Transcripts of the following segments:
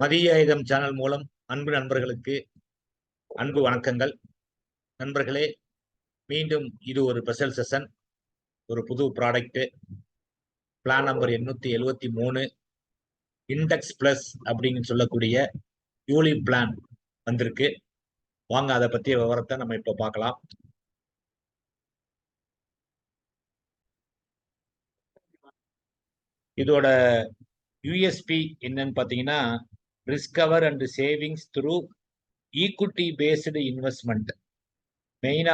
மதியாயுதம் channel மூலம் அன்பு நண்பர்களுக்கு அன்பு வணக்கங்கள். நண்பர்களே, மீண்டும் இது ஒரு ஸ்பெஷல் செஷன். ஒரு புது product plan number 873 index plus அப்படின்னு சொல்லக்கூடிய யூலி பிளான் வந்திருக்கு. வாங்க அதை பற்றிய விவரத்தை நம்ம இப்போ பார்க்கலாம். இதோட யூஎஸ்பி என்னன்னு பார்த்தீங்கன்னா, risk cover and savings through equity based investment. மெயினா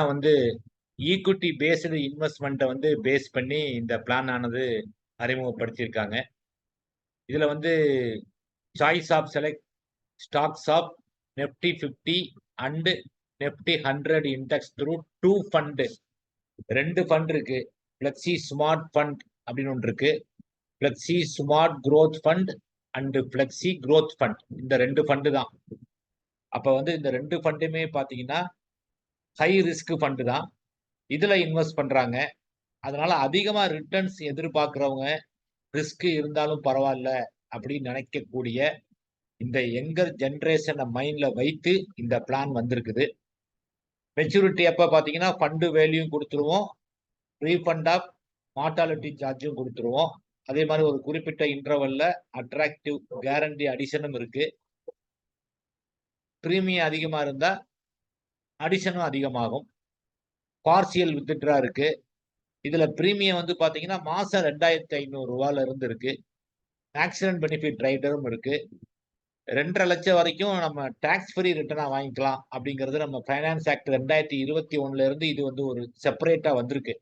ஈக்விட்டி பேஸ்டு இன்வெஸ்ட்மெண்ட்டை பேஸ் பண்ணி இந்த பிளான் ஆனது அறிமுகப்படுத்தியிருக்காங்க. இதுல choice of select stocks of Nifty 50 and Nifty 100 index through 2 fund. 2 fund இருக்கு. பிளெக்சி ஸ்மார்ட் ஃபண்ட் அப்படின்னு ஒன்று இருக்கு. Flexi smart growth fund and flexi growth fund. இந்த 2 ஃபண்டு தான். அப்ப இந்த 2 ஃபண்டுமே பாத்தீங்கன்னா ஹை ரிஸ்க் ஃபண்டு தான். இதுல இன்வெஸ்ட் பண்றாங்க. அதனால அதிகமா ரிட்டர்ன்ஸ் எதிர்பார்க்கிறவங்க ரிஸ்க் இருந்தாலும் பரவாயில்ல அப்படின்னு நினைக்கக்கூடிய இந்த யங்கர் ஜெனரேஷனை மைண்ட்ல வைத்து இந்த பிளான் வந்திருக்குது. மெச்சூரிட்டி அப்ப பாத்தீங்கன்னா ஃபண்டு வேல்யூ கொடுத்துருவோம், ரீஃபண்ட் ஆஃப் மார்டாலிட்டி சார்ஜும் கொடுத்துருவோம். அதே மாதிரி ஒரு குறிப்பிட்ட இன்டர்வல்ல அட்ராக்டிவ் கேரண்டி அடிஷனும் இருக்கு. பிரீமியம் அதிகமா இருந்தா அடிஷனும் அதிகமாகும். பார்சியல் வித்ட்ரா இருக்கு. இதுல பிரீமியம் பாத்தீங்கன்னா மாசம் 2500 ரூபாயில இருந்து இருக்கு. ஆக்சிடென்ட் பெனிஃபிட் ரைடரும் இருக்கு. 2.5 லட்சம் வரைக்கும் நம்ம டாக்ஸ் ஃப்ரீ ரிட்டர்னா வாங்கிக்கலாம் அப்படிங்கிறது நம்ம ஃபைனான்ஸ் ஆக்ட் 2021 இருந்து இது ஒரு செப்பரேட்டா வந்திருக்கு.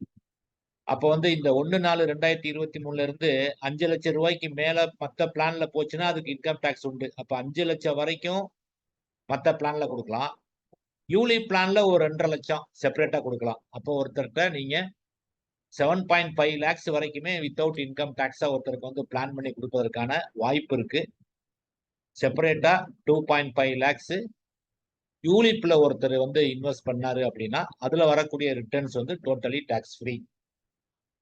அப்போ இந்த 1/4/2023 இருந்து 5 லட்சம் ரூபாய்க்கு மேல மத்த பிளான்ல போச்சுன்னா அதுக்கு இன்கம் டாக்ஸ் உண்டு. அப்ப 5 லட்சம் வரைக்கும் மத்த பிளான்ல கொடுக்கலாம். யூலி பிளான்ல ஒரு 2.5 லட்சம் செப்பரேட்டா கொடுக்கலாம். அப்போ ஒருத்தர்கிட்ட நீங்க 7.5 lakhs வரைக்குமே வித்தவுட் இன்கம் டாக்ஸா ஒருத்தருக்கு பிளான் பண்ணி கொடுப்பதற்கான வாய்ப்பு இருக்கு. செப்பரேட்டா 2.5 lakhs யூலிப்ல ஒருத்தர் இன்வெஸ்ட் பண்ணாரு அப்படின்னா அதுல வரக்கூடிய ரிட்டர்ன்ஸ் டோட்டலி டாக்ஸ் ஃப்ரீ.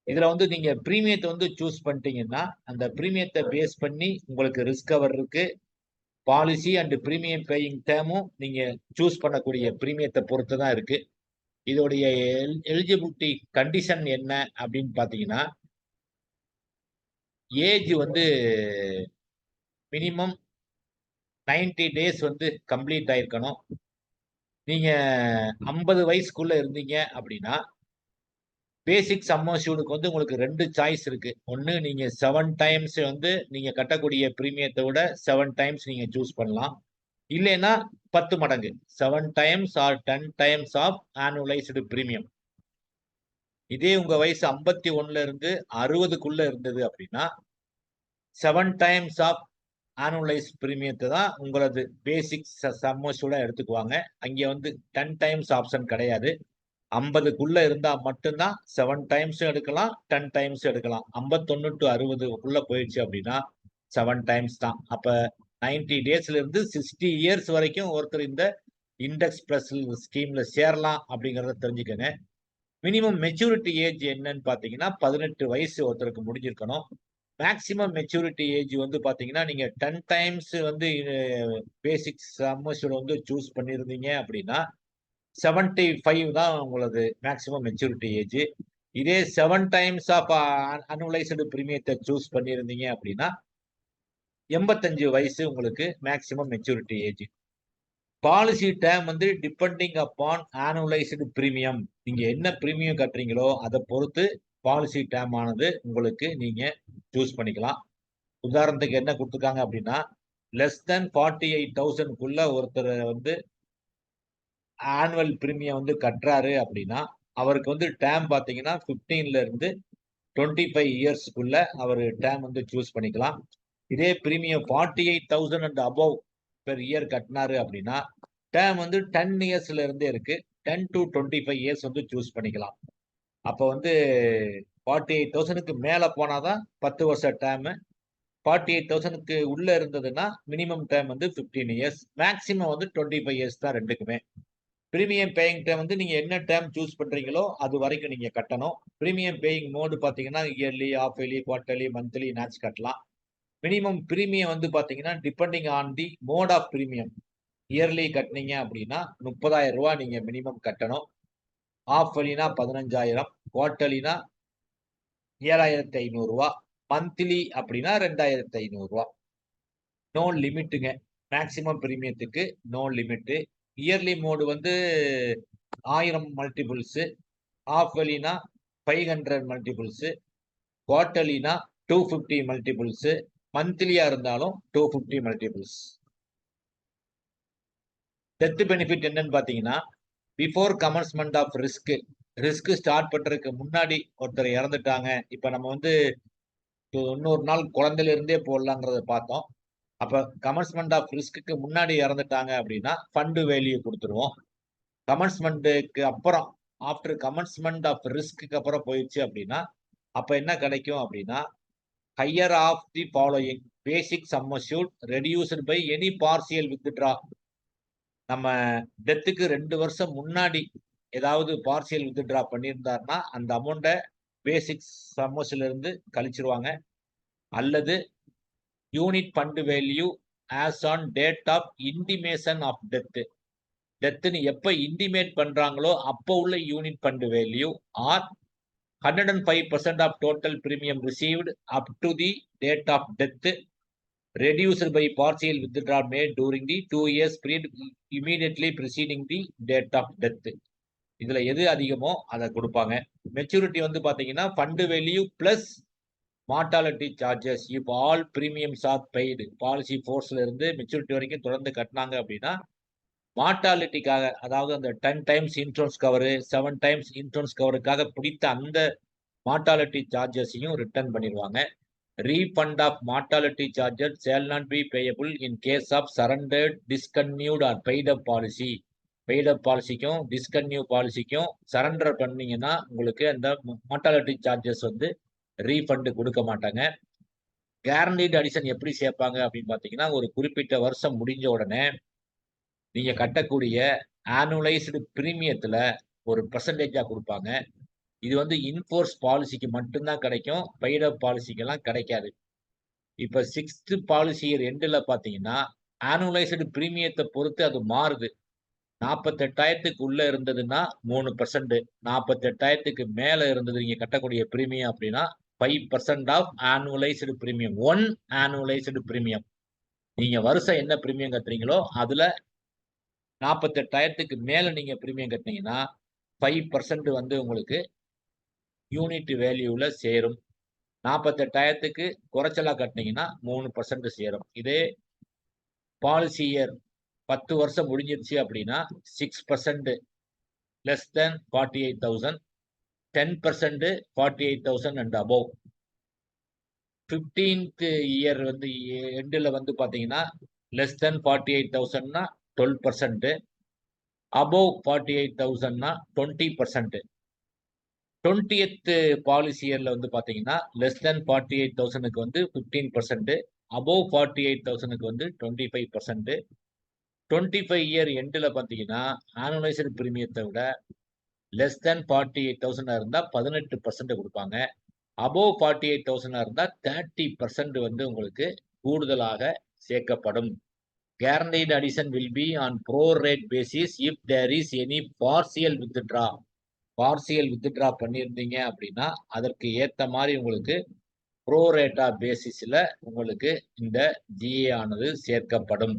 இதுல நீங்க பிரீமியத்தை சூஸ் பண்ணிட்டீங்கன்னா அந்த பிரீமியத்தை பேஸ் பண்ணி உங்களுக்கு ரிஸ்க் கவர் இருக்கு. பாலிசி அண்ட் பிரீமியம் பேயிங் டேமும் நீங்க சூஸ் பண்ணக்கூடிய பிரீமியத்தை பொறுத்து தான் இருக்கு. இதோடைய எலிஜிபிலிட்டி கண்டிஷன் என்ன அப்படின்னு பாத்தீங்கன்னா, ஏஜ் மினிமம் 90 days கம்ப்ளீட் ஆயிருக்கணும். நீங்க 50 வயசுக்குள்ள இருந்தீங்க அப்படின்னா பேசிக் சம் அஷ்யூர்டுக்கு உங்களுக்கு 2 சாய்ஸ் இருக்கு. ஒன்னு நீங்க 7 டைம்ஸ் நீங்க கட்டக்கூடிய பிரீமியத்தை விட 7 டைம்ஸ் நீங்க சூஸ் பண்ணலாம். இல்லைன்னா 10 மடங்கு 7 times or 10 times of annualised premium. இதே உங்க வயசு 51 இருந்து 60க்குள்ள இருந்தது அப்படின்னா 7 டைம்ஸ் ஆஃப் ஆனுவலைஸ் பிரீமியத்தை தான் உங்களது பேசிக் சம் அஷ்யூர்டா எடுத்துக்குவாங்க. அங்க 10 டைம்ஸ் ஆப்ஷன் கிடையாது. 50க்குள்ள இருந்தா மட்டும்தான் 7 டைம்ஸும் எடுக்கலாம், 10 டைம்ஸ் எடுக்கலாம். 51 to 60க்குள்ள போயிடுச்சு அப்படின்னா 7 டைம்ஸ் தான். அப்ப 90 டேஸ்ல இருந்து 60 இயர்ஸ் வரைக்கும் ஒருத்தர் இந்த இண்டெக்ஸ் பிளஸ் ஸ்கீம்ல சேரலாம் அப்படிங்கறத தெரிஞ்சுக்கங்க. மினிமம் மெச்சூரிட்டி ஏஜ் என்னன்னு பாத்தீங்கன்னா 18 வயசு ஒருத்தருக்கு முடிஞ்சிருக்கணும். மேக்சிமம் மெச்சூரிட்டி ஏஜ் பாத்தீங்கன்னா நீங்க 10 டைம்ஸ் பேசிக் சம் அஷ்யூர்ட் சூஸ் பண்ணிருந்தீங்க அப்படின்னா 75 தான் உங்களது மேக்சிமம் மெச்சூரிட்டி ஏஜ். இதே 7 டைம்ஸ் ஆஃப் அனுவலைஸ்டு பிரீமியத்தை சூஸ் பண்ணியிருந்தீங்க அப்படின்னா 85 வயசு உங்களுக்கு maximum maturity age. Policy term depending upon annualised premium. நீங்க என்ன பிரீமியம் கட்டுறீங்களோ அதை பொறுத்து பாலிசி டேம் ஆனது உங்களுக்கு நீங்க சூஸ் பண்ணிக்கலாம். உதாரணத்துக்கு என்ன கொடுத்துருக்காங்க அப்படின்னா லெஸ் தென் 48,000க்குள்ள ஒருத்தர் ஆனுவல் பிரீமியம் கட்டுறாரு அப்படின்னா அவருக்கு டேம் பாத்தீங்கன்னா 15ல இருந்து 25 இயர்ஸ்க்குள்ள அவர் டேம் சூஸ் பண்ணிக்கலாம். இதே premium 48,000 and above per year கட்டினாரு அப்படின்னா டேம் 10 இயர்ஸ்ல இருந்தே இருக்கு. 10 to 25 இயர்ஸ் சூஸ் பண்ணிக்கலாம். அப்ப 48,000க்கு மேல போனாதான் 10 வருஷம் டேம். 48,000க்கு உள்ள இருந்ததுன்னா minimum term 15 years, maximum 25 years தான் ரெண்டுக்குமே. பிரீமியம் பேயிங் டேம் நீங்க என்ன டேம் சூஸ் பண்றீங்களோ அது வரைக்கும் நீங்க கட்டணும். பிரீமியம் பேயிங் மோடு பாத்தீங்கன்னா yearly, half yearly, quarterly, monthly, நாட்ஸ் கட்டலாம். மினிமம் பிரீமியம் வந்து பாத்தீங்கன்னா depending on the mode of premium. Yearly கட்டினீங்க அப்படின்னா 30,000 ரூபாய் நீங்க மினிமம் கட்டணும். ஆஃப் வழினா 15,000, குவார்டர்லினா 7,500 ரூபாய், மந்த்லி அப்படின்னா 2,500 ரூபாய். நோ லிமிட்டுங்க. மேக்ஸிமம் பிரீமியத்துக்கு நோ லிமிட். இயர்லி மோடு வந்து 1000 மல்டிபிள்ஸ், ஆஃப் வழினா 500 மல்டிபிள்ஸ், குவார்டர்லினா 250 மல்டிபிள்ஸ், மந்த்லியா இருந்தாலும் 250 மல்டிபிள்ஸ். டெத் பெனிஃபிட் என்னன்னு பாத்தீங்கன்னா, before commencement of risk start பண்றதுக்கு முன்னாடி ஒருத்தர் இறந்துட்டாங்க. இப்ப நம்ம வந்து இன்னொரு நாள் குழந்தையில இருந்தே போடலாங்கிறத பார்த்தோம். அப்ப கமன்ஸ்மெண்ட் ஆஃப் ரிஸ்க்கு முன்னாடி இறந்துட்டாங்க அப்படின்னா ஃபண்ட் வேல்யூ கொடுத்துருவோம். கமன்ஸ்மெண்ட்டுக்கு அப்புறம் ஆஃப்டர் கமன்ஸ்மெண்ட் ஆஃப் ரிஸ்க்கு அப்புறம் போயிடுச்சு அப்படின்னா அப்ப என்ன கிடைக்கும் அப்படின்னா higher of the following basic sum assured reduced by any partial withdraw. நம்ம டெத்துக்கு 2 வருஷம் முன்னாடி ஏதாவது பார்சியல் வித்ட்ரா பண்ணியிருந்தாருன்னா அந்த அமௌண்ட்டை பேசிக் சம் அஷ்யூர்ட்ல இருந்து கழிச்சிருவாங்க. அல்லது unit fund value as on date of intimation of death. டெத்னு எப்ப இன்டிமேட் பண்றாங்களோ அப்போ உள்ள unit fund value or 105% of total premium received up to the date of death reduced by partial withdrawal made during the 2 years period immediately preceding the date of death. இதுல எது அதிகமோ அதை கொடுப்பாங்க. Maturity வந்து பாத்தீங்கன்னா fund value plus mortality charges if all premiums are paid. Policy ஃபோர்ஸ்ல இருந்து maturity வரைக்கும் தொடர்ந்து கட்டினாங்க அப்படின்னா மார்டாலிட்டிக்காக, அதாவது அந்த 10 times insurance cover 7 times insurance கவருக்காக பிடித்த அந்த மார்டாலிட்டி சார்ஜஸையும் ரிட்டர்ன் பண்ணிடுவாங்க. Refund of mortality charges shall not be payable in case of surrendered, discontinued or paid up policy. Paid up பாலிசிக்கும் discontinue பாலிசிக்கும் surrender பண்ணீங்கன்னா உங்களுக்கு அந்த மார்டாலிட்டி சார்ஜஸ் வந்து ரீஃபண்ட் கொடுக்க மாட்டாங்க. கேரண்டீட் அடிஷன் எப்படி சேர்ப்பாங்க அப்படின்னு பாத்தீங்கன்னா ஒரு குறிப்பிட்ட வருஷம் முடிஞ்ச உடனே நீங்க கட்டக்கூடிய ஆனுவலைஸ்டு பிரீமியத்துல ஒரு பெர்சன்டேஜா கொடுப்பாங்க. இது வந்து இன்ஃபோர்ஸ் பாலிசிக்கு மட்டும்தான் கிடைக்கும். பெய்ட் அப் பாலிசிக்கெல்லாம் கிடைக்காது. இப்ப 6th பாலிசி இயர் எண்டுல பாத்தீங்கன்னா ஆனுவலைஸ்டு பிரீமியத்தை பொறுத்து அது மாறுது. 48,000க்கு உள்ள இருந்ததுன்னா 3%, 48,000க்கு மேல இருந்தது நீங்க கட்டக்கூடிய பிரீமியம் அப்படின்னா 5% of annualised premium. One annualised premium. நீங்க வருஷம் என்ன பிரீமியம் கட்டுறீங்களோ அதுல 48,000க்கு மேல நீங்க பிரீமியம் கட்டினீங்கன்னா 5% வந்து உங்களுக்கு யூனிட் வேல்யூல சேரும். 48,000க்கு குறைச்சலா கட்டினீங்கன்னா 3% சேரும். இதே பாலிசி இயர் 10 வருஷம் முடிஞ்சிருச்சு அப்படின்னா 6% less than 48,000, 10% 48,000 and above. 15th year வந்து எண்டுல வந்து பாத்தீங்கன்னா லெஸ் தென் 48,000னா 12%, அபோவ் 48,000னா 20%. 20th பாலிசி இயர்ல வந்து பாத்தீங்கன்னா லெஸ் தென் 48,000க்கு வந்து 15%, அபோவ் 48,000க்கு வந்து 25%. 25 இயர் எண்டுல பாத்தீங்கன்னா ஆனுவலைஸ்டு பிரீமியத்தை விட லெஸ் தென் 48,000 இருந்தா 18% கொடுப்பாங்க. அபோவ் 48,000 இருந்தா 30% வந்து உங்களுக்கு கூடுதலாக சேர்க்கப்படும். Guaranteed addition will be on pro-rate basis if there is any partial withdraw. Partial withdraw பண்ணியிருந்தீங்க அப்படின்னா அதற்கு ஏத்த மாதிரி உங்களுக்கு ப்ரோரேட்டா பேசிஸ்ல உங்களுக்கு இந்த ஜிஏ ஆனது சேர்க்கப்படும்.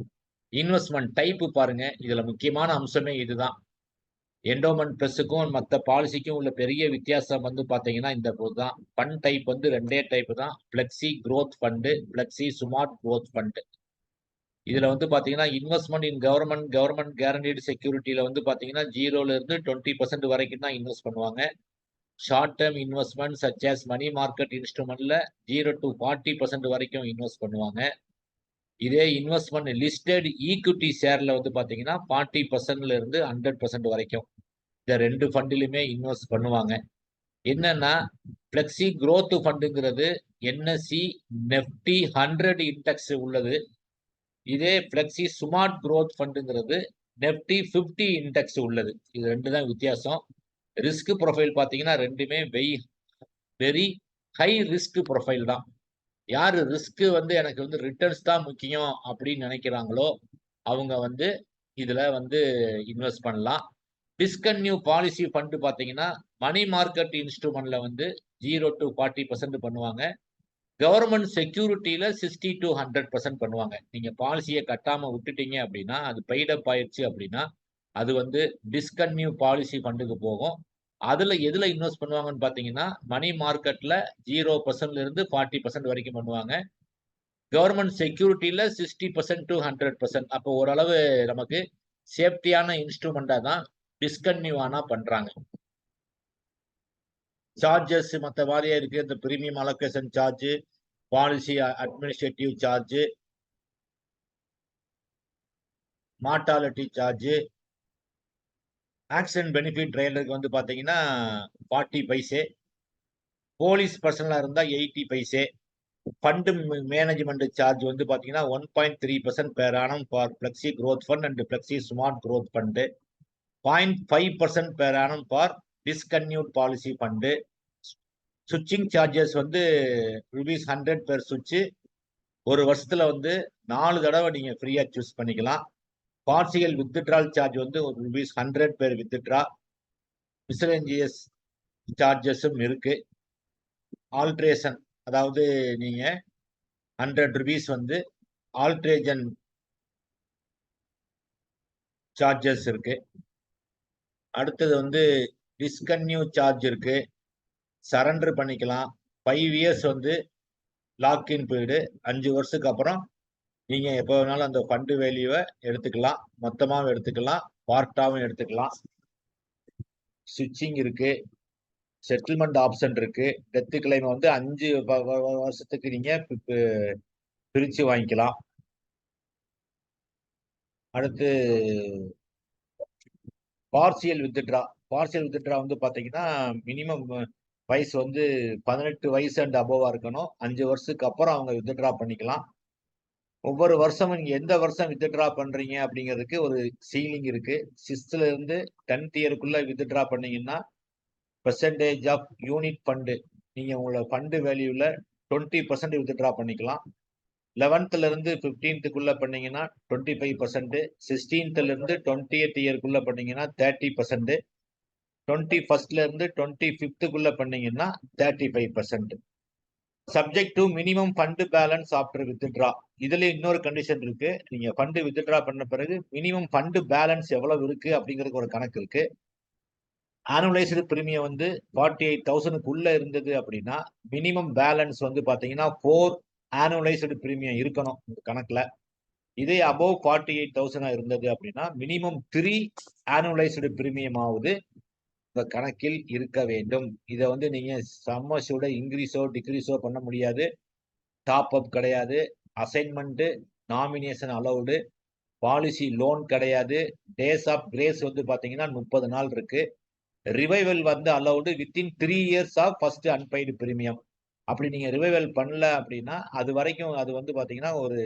இன்வெஸ்ட்மெண்ட் டைப் பாருங்க. இதுல முக்கியமான அம்சமே இதுதான். என்டோமெண்ட் பிளஸுக்கும் மற்ற பாலிசிக்கும் உள்ள பெரிய வித்தியாசம் வந்து பாத்தீங்கன்னா இந்த தான். ஃபண்ட் டைப் வந்து 2 டைப் தான். Flexi growth fund, flexi smart growth fund. இதுல வந்து பாத்தீங்கன்னா இன்வெஸ்ட்மெண்ட் இன் கவர்மெண்ட் கேரண்டீடு செக்யூரிட்டியில வந்து பாத்தீங்கன்னா 0ல இருந்து 20% வரைக்கும் தான் இன்வெஸ்ட் பண்ணுவாங்க. Short term investment such as money market இன்ஸ்ட்ருமெண்ட்ல 0 to 40% வரைக்கும் இன்வெஸ்ட் பண்ணுவாங்க. இதே இன்வெஸ்ட்மெண்ட் லிஸ்டட் ஈக்விட்டி ஷேர்ல வந்து பாத்தீங்கன்னா 40%ல இருந்து 100% வரைக்கும் இந்த 2 ஃபண்டிலுமே இன்வெஸ்ட் பண்ணுவாங்க. என்னன்னா பிளெக்சி குரோத் ஃபண்டுங்கிறது என்எஸ்சி நெஃப்டி 100 இண்டெக்ஸ் உள்ளது. இதே பிளெக்சி ஸ்மார்ட் குரோத் ஃபண்டுங்கிறது நெஃப்டி 50 இண்டெக்ஸ் உள்ளது. இது 2 தான் வித்தியாசம். ரிஸ்க் ப்ரொஃபைல் பாத்தீங்கன்னா ரெண்டுமே வெரி ஹை ரிஸ்க் ப்ரொஃபைல் தான். யாரு ரிஸ்க் வந்து எனக்கு வந்து ரிட்டர்ன்ஸ் தான் முக்கியம் அப்படின்னு நினைக்கிறாங்களோ, அவங்க வந்து இதுல வந்து இன்வெஸ்ட் பண்ணலாம். டிஸ்கன்டின்யூ பாலிசி ஃபண்ட் பார்த்தீங்கன்னா, மனி மார்க்கெட் இன்ஸ்ட்ருமென்ட்ல வந்து 0 டூ 40% பண்ணுவாங்க. கவர்ன்மென்ட் செக்யூரிட்டில 60 டூ 100% பண்ணுவாங்க. நீங்க பாலிசிய கட்டாம விட்டுட்டீங்க அப்படின்னா, அது பெய்ட் அப் ஆயிருச்சு அப்படின்னா, அது வந்து டிஸ்கன்டின்யூ பாலிசி ஃபண்டுக்கு போகும். அதுல எதுல இன்வெஸ்ட் பண்ணுவாங்கன்னு பார்த்தீங்கன்னா, மனி மார்க்கெட்ல 0% இருந்து 40% வரைக்கும் பண்ணுவாங்க. கவர்ன்மென்ட் செக்யூரிட்டில 60% டூ 100%. அப்போ ஓரளவு நமக்கு சேஃப்டியான இன்ஸ்ட்ருமென்ட்டா தான் டிஸ்கன்டின்யூ ஆனா பண்றாங்க. சார்ஜஸ் மத்த மாரியே இருக்கு. இந்த premium allocation charge, policy administrative charge, mortality charge, accident benefit ட்ரெய்லருக்கு வந்து பார்த்தீங்கன்னா 40 பைசே, போலீஸ் பெர்சனலா இருந்தா 80 பைசே, ஃபண்ட் மேனேஜ்மென்ட் சார்ஜ் வந்து பார்த்தீங்கன்னா 1.3% per annum for Flexi Growth Fund and Flexi Smart Growth Fund, 0.5% per annum for discontinued policy fund. ஸ்விட்சிங் charges வந்து ₹100 per ஸ்விட்ச். ஒரு வருஷத்துல வந்து 4 தடவ நீங்க ஃப்ரீயா சூஸ் பண்ணிக்கலாம். பார்சியல் வித்ட்ரால் சார்ஜ் வந்து ஒரு ₹100 பெர் வித்ட்ரா. மிஸ்செலேனியஸ் சார்ஜஸும் இருக்கு. ஆல்ட்ரேஷன் அதாவது நீங்க ₹100 வந்து ஆல்ட்ரேஷன் சார்ஜஸ் இருக்கு. அடுத்தது வந்து டிஸ்கன்டின்யூ சார்ஜ் இருக்கு. சரண்டர் பண்ணிக்கலாம். 5 இயர்ஸ் வந்து லாக்-இன் பீரியடு. 5 வருஷத்துக்கு அப்புறம் நீங்க எப்ப வேணாலும் அந்த ஃபண்ட் வேல்யூவ எடுத்துக்கலாம். மொத்தமாவும் எடுத்துக்கலாம், பார்ட்டாவும் எடுத்துக்கலாம். ஸ்விட்சிங் இருக்கு. செட்டில்மென்ட் ஆப்ஷன் இருக்கு. டெத் கிளைம் வந்து 5 வருஷத்துக்கு நீங்க பிரிச்சு வாங்கிக்கலாம். அடுத்து பார்சியல் வித்ட்ரா. பார்சியல் வித்ட்ரா வந்து பார்த்தீங்கன்னா, மினிமம் வயசு வந்து 18 வயசு அண்ட் அபோவா இருக்கணும். 5 வருஷத்துக்கு அப்புறம் அவங்க வித்ட்ரா பண்ணிக்கலாம். ஒவ்வொரு வருஷமும் நீங்க எந்த வருஷம் வித்ட்ரா பண்றீங்க அப்படிங்கிறதுக்கு ஒரு சீலிங் இருக்கு. 6th இருந்து 10th இயர்க்குள்ள வித்ட்ரா பண்ணீங்கன்னா, பெர்சன்டேஜ் ஆஃப் யூனிட் ஃபண்ட் நீங்க உங்களோட ஃபண்ட் வேல்யூல 20% வித்ட்ரா பண்ணிக்கலாம். 11th இருந்து 15th பண்ணீங்கன்னா 25%, 16th இருந்து 20th இயர்க்குள்ள பண்ணீங்கன்னா 30%, 21st இருந்து 25th பண்ணீங்கன்னா 35%. Subject to minimum fund balance after withdraw. இதுல இன்னொரு கண்டிஷன் இருக்கு. நீங்க ஃபண்ட் வித்ட்ரா பண்ண பிறகு மினிமம் ஃபண்ட் பேலன்ஸ் எவ்வளவு இருக்கு அப்படிங்கிறதுக்கு ஒரு கணக்கு இருக்கு. ஆனுவலைஸ்டு பிரீமியம் வந்து 48,000க்குள்ள இருந்தது அப்படின்னா, மினிமம் பேலன்ஸ் வந்து பாத்தீங்கன்னா 4 ஆனுவலைஸ்டு பிரீமியம் இருக்கணும் இந்த கணக்குல. இதே அபோவ் 48,000 இருந்தது அப்படின்னா, மினிமம் 3 ஆனுவலைஸ்டு பிரீமியம் ஆவது இந்த கணக்கில் இருக்க வேண்டும். இத வந்து நீங்க சம் அஷ்யூர்ட் இன்கிரீஸோ, டிக்ரீஸோ பண்ண முடியாது. டாப் அப் கிடையாது. Assignment, nomination allowed, policy loan கிடையாது. டேஸ் ஆஃப் கிரேஸ் வந்து பாத்தீங்கன்னா 30 நாள் இருக்கு. ரிவைவல் வந்து allowed within 3 years of first unpaid premium. அப்படி நீங்க ரிவைவல் பண்ணல அப்படின்னா, அது வரைக்கும் அது வந்து பாத்தீங்கன்னா ஒரு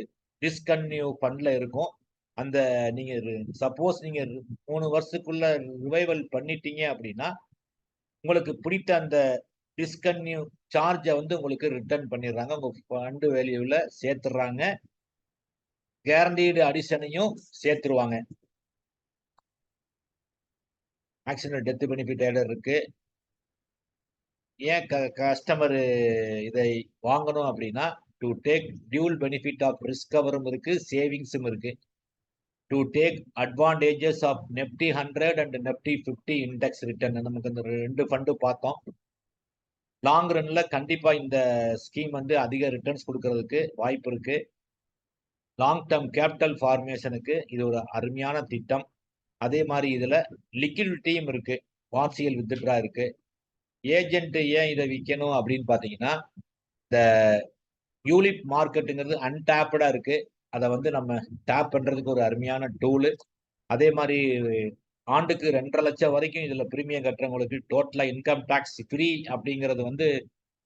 டிஸ்கன்டின்யூ ஃபண்ட்ல இருக்கும். அந்த நீங்க சப்போஸ் நீங்க 3 வருஷத்துக்குள்ள ரிவைவல் பண்ணிட்டீங்க அப்படின்னா, உங்களுக்கு பிடித்த அந்த டிஸ்கன்டின்யூ சார்ஜ வந்து உங்களுக்கு ரிட்டர்ன் பண்ணிடுறாங்க. உங்க ஃபண்ட் வேல்யூல சேர்த்துடுறாங்க. கேரண்டீடு அடிஷனையும் சேர்த்துருவாங்க. ஆக்சிடென்ட் டெத் பெனிஃபிட் ஆடர் இருக்கு. ஏன் கஸ்டமர் இதை வாங்கணும் அப்படின்னா, to take dual benefit of risk கவரும் இருக்கு, சேவிங்ஸும் இருக்கு. To take advantages of Nifty 100 and Nifty 50 index return. நமக்கு இந்த 2 ஃபண்ட் பார்த்தோம். லாங் ரன்ல கண்டிப்பா இந்த ஸ்கீம் வந்து அதிக ரிட்டர்ன்ஸ் கொடுக்கறதுக்கு வாய்ப்பு இருக்கு. லாங் டர்ம் கேபிட்டல் ஃபார்மேஷனுக்கு இது ஒரு அருமையான திட்டம். அதே மாதிரி இதுல லிக்விடிட்டியும் இருக்கு. பார்சியல் வித்ட்ரா இருக்கு. ஏஜென்ட் ஏன் இதை விற்கணும் அப்படின்னு பாத்தீங்கன்னா, இந்த யூலிப் மார்க்கெட்டுங்கிறது அன்டாப்டா இருக்கு. அதை வந்து நம்ம டேப் பண்றதுக்கு ஒரு அருமையான டூலு. அதே மாதிரி ஆண்டுக்கு 2.5 லட்சம் வரைக்கும் இதுல பிரீமியம் கட்டுறவங்களுக்கு டோட்டலா இன்கம் டாக்ஸ் ஃப்ரீ அப்படிங்கிறது வந்து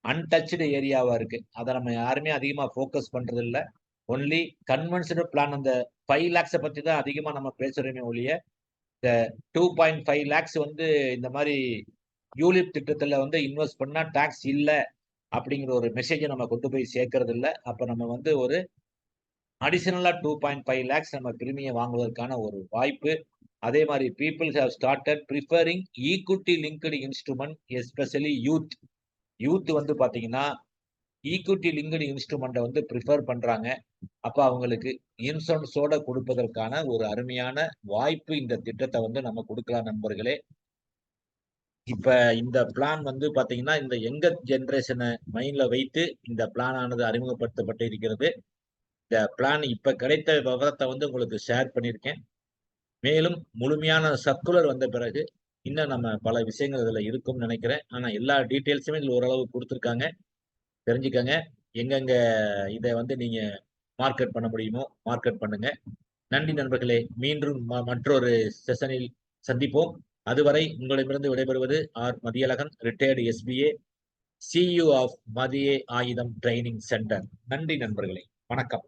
அன்டச்டு ஏரியாவா இருக்கு. அதை நம்ம யாருமே அதிகமா ஃபோக்கஸ் பண்றது இல்ல. ஒன்லி கன்வென்ஷனல் பிளான் அந்த 5 லேக்ஸை பத்தி தான் அதிகமா நம்ம பேசுறோமே ஒழிய, இந்த 2.5 லேக்ஸ் வந்து இந்த மாதிரி யூலிப் திட்டத்துல வந்து இன்வெஸ்ட் பண்ணா டாக்ஸ் இல்ல அப்படிங்கிற ஒரு மெசேஜை நம்ம கொண்டு போய் சேர்க்கறது இல்ல. அப்ப நம்ம வந்து ஒரு அடிஷனலா 2.5 லேக்ஸ் நம்ம பிரீமியம் வாங்குவதற்கான ஒரு வாய்ப்பு. அதே மாரி people have started preferring equity linked instrument especially youth. Youth வந்து பார்த்தீங்கன்னா, ஈக்விட்டி லிங்க்டு இன்ஸ்ட்ருமென்ட்ட வந்து பிரிஃபர் பண்றாங்க. அப்ப அவங்களுக்கு இன்சூரன்ஸோட கொடுப்பதற்கான ஒரு அருமையான வாய்ப்பு இந்த திட்டத்த வந்து நம்ம குடுக்கலாம் நண்பர்களே. இப்ப இந்த பிளான் வந்து பார்த்தீங்கன்னா, இந்த யங்கர் ஜெனரேஷன மைண்ட்ல வைத்து இந்த பிளான் ஆனது அறிமுகப்படுத்தப்பட்டு இருக்கிறது. இந்த பிளான் இப்ப கிடைத்த விவரத்த வந்து உங்களுக்கு ஷேர் பண்ணியிருக்கேன். மேலும் முழுமையான சர்க்குலர் வந்த பிறகு, இன்னும் நம்ம பல விஷயங்கள் இதுல இருக்கும்னு நெனைக்கிறேன். ஆனா எல்லா டீட்டெயில்ஸுமே இதுல ஓரளவு குடுத்துருக்காங்க. தெரிஞ்சுக்கங்க. எங்கெங்க இத வந்து நீங்க மார்க்கெட் பண்ண முடியுமோ, மார்க்கெட் பண்ணுங்க. நன்றி நண்பர்களே! மீண்டும் மற்றொரு செஷனில் சந்திப்போம். அதுவரை உங்களிடமிருந்து விடைபெறுவது R. Mathiyazhagan, retired SBA, CEO of Mathiya Ayudham training centre. நன்றி நண்பர்களே! வணக்கம்.